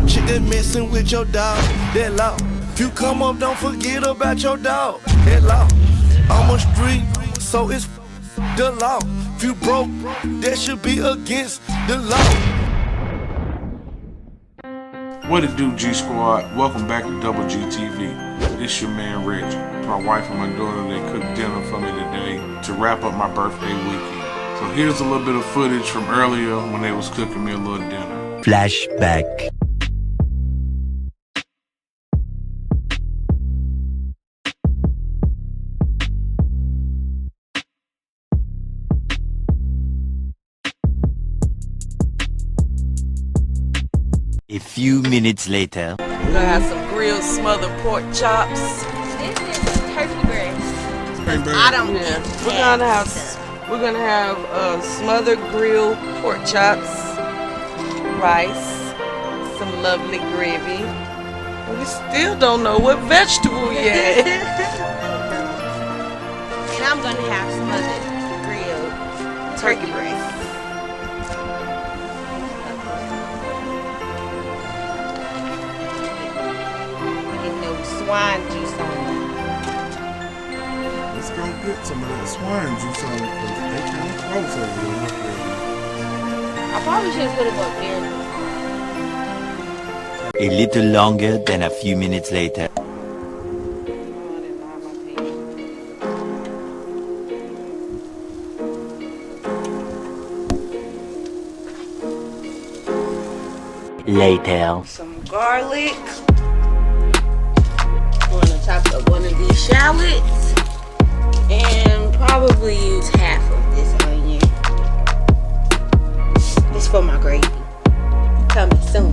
chick that messing with your dog, that law. If you come up, don't forget about your dog, that law. I'm a street, so it's the law. If you broke, that should be against the law. What it do, G Squad? Welcome back to Double G TV. This your man Reggie. My wife and my daughter, they cooked dinner for me today to wrap up my birthday weekend. So here's a little bit of footage from earlier when they was cooking me a little dinner. Flashback. A few minutes later. We're gonna have some grilled smothered pork chops. This is turkey breast. I don't. Yeah. We're gonna have smothered grilled pork chops, rice, some lovely gravy. We still don't know what vegetable yet. And I'm gonna have smothered grilled turkey breast. Swine juice on it. Let's go get some of that swine juice on it because they kind of close over here. I probably should put it up there. A little longer than a few minutes later. Later. Some garlic. Top of one of these shallots and probably use half of this onion. This for my gravy. Coming soon.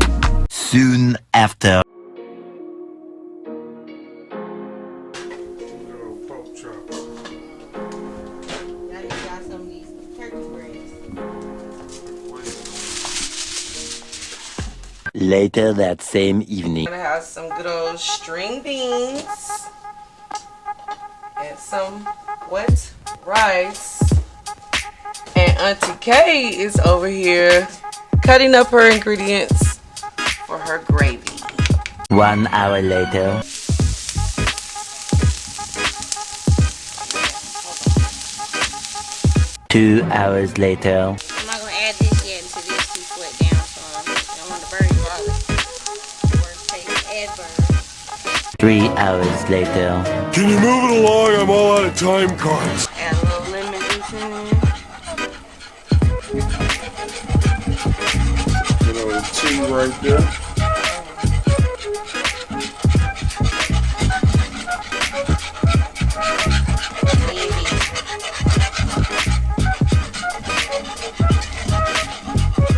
Soon after. Pork chop. Now you got some of these turkey breasts. Later that same evening. I'm gonna have some good old string beans and some wet rice. And Auntie Kay is over here cutting up her ingredients for her gravy. 1 hour later. Two hours later. I'm not gonna add this yet until this is wet down some. I don't want to burn your garlic. Worst case ever. 3 hours later. Can you move it along? I'm all out of time cards. Add a little lemon juice in there. You know, the tea right there.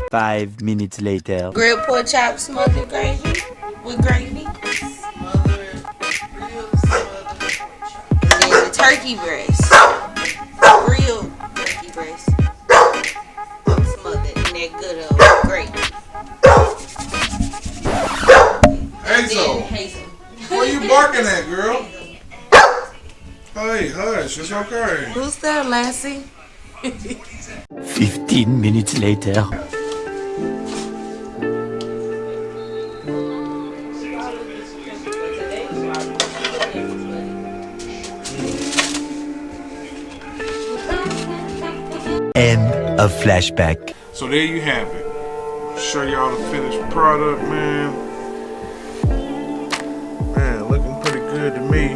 5 minutes later. Grilled pork chops smothered gravy with gravy. And then the turkey breast. Grilled turkey breast. Smothered in that good old gravy. Hazel, Hazel. where you barking at, girl? Hey, hush, it's okay. Who's that, Lassie? 15 minutes later. End of flashback. So there you have it. Show y'all the finished product, man. Man, looking pretty good to me.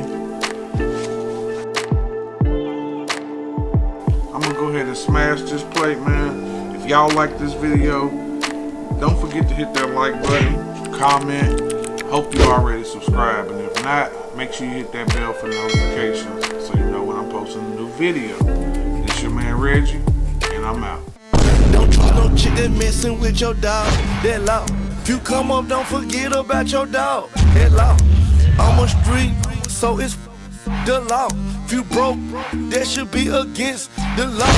I'm gonna go ahead and smash this plate, man. If y'all like this video, don't forget to hit that like button, comment. Hope you already subscribed, and if not, make sure you hit that bell for notifications so you know when I'm posting a new video. It's your man Reggie, and I'm out. Don't trust no chick that messing with your dog, that law. If you come up, don't forget about your dog, that law. I'm a street, so it's the law. If you broke, that should be against the law.